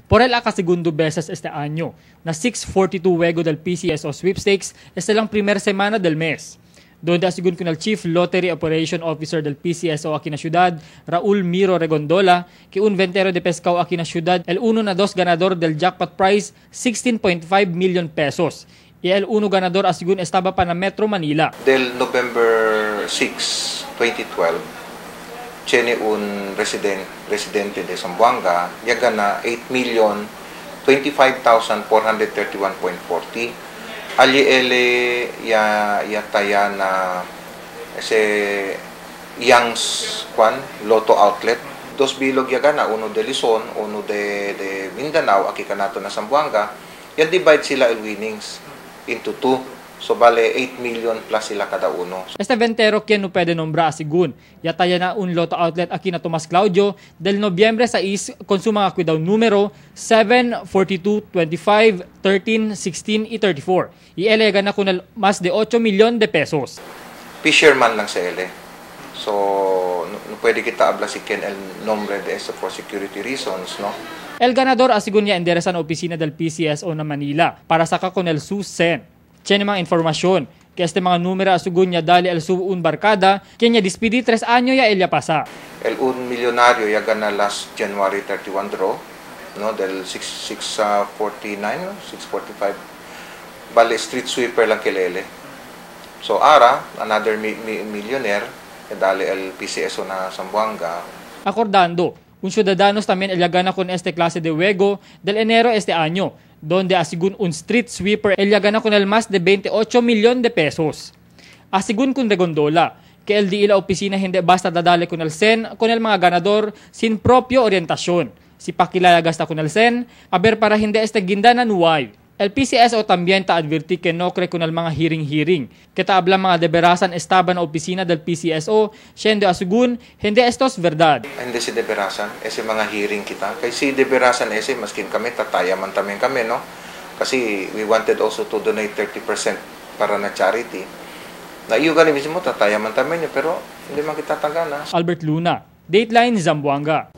Por el segundo beses este año, na 642 juego del PCSO Sweepstakes esta lang primer semana del mes, donde asigun con el Chief Lottery Operation Officer del PCSO aquí na ciudad, Raul Miro Regondola, que un ventero de pescado aquí na ciudad, el 1 na 2 ganador del jackpot prize, 16.5 million pesos. Y el 1 ganador asigun estaba pa na Metro Manila. Del November 6, 2012, tiene un residente de Zamboanga, ya gana 8,025,431.40. Ali ele ya taya na ese Young's Lotto Outlet. Dos bilog ya gana, uno de Luzon, uno de Mindanao, aki kanato na Zamboanga. Yan divide sila el winnings into 2. So, bale, 8 million plus sila kada uno. Este ventero quien no pwede nombra asigun. Yataya na un Lotto Outlet aquí na Tomas Claudio del Nobyembre 6 con su mga cuidaw numero 7, 42, 25, 13, 16 y 34. Y ele gana con el más de 8 milyon de pesos. Fisherman lang sa ele. So, no pwede kita habla si Ken el nombre de eso for security reasons, no? El ganador asigun niya enderesan na opisina del PCSO na Manila para saka con el SUSEN. Tiene mga informasyon que este mga numero asugun niya dali al un barkada que niya dispidi 3 años ya ella pasa. El un millonario ya gana last January 31 draw, no, del 649, 645. Bale, street sweeper lang kilele. So, ara, another millionaire, dali el PCSO na Zamboanga. Acordando, un ciudadanos también ella gana con este clase de juego del enero este año, donde asigun un street sweeper ella gana con el más de 28 milyon de pesos. Asigun con Regondola, que el di la opisina hindi basta dadali con el SEN con el mga ganador sin propio orientasyon. Si pakilala gasta con el SEN, aber para hindi este gindanan nuway. El PCSO también ta adverti que no cree con el mga hearing. Kita habla mga deberasan estaba na opisina del PCSO, siendo asugun, hindi estos verdad. Hindi si deberasan, ese mga hearing kita. Kay si deberasan ese, maskin kami, tatayaman tamin kami, no? Kasi we wanted also to donate 30% para na charity. Na iyo ganin mismo, tatayaman tamin niya, pero hindi man kita tagana. Albert Luna, Dateline Zamboanga.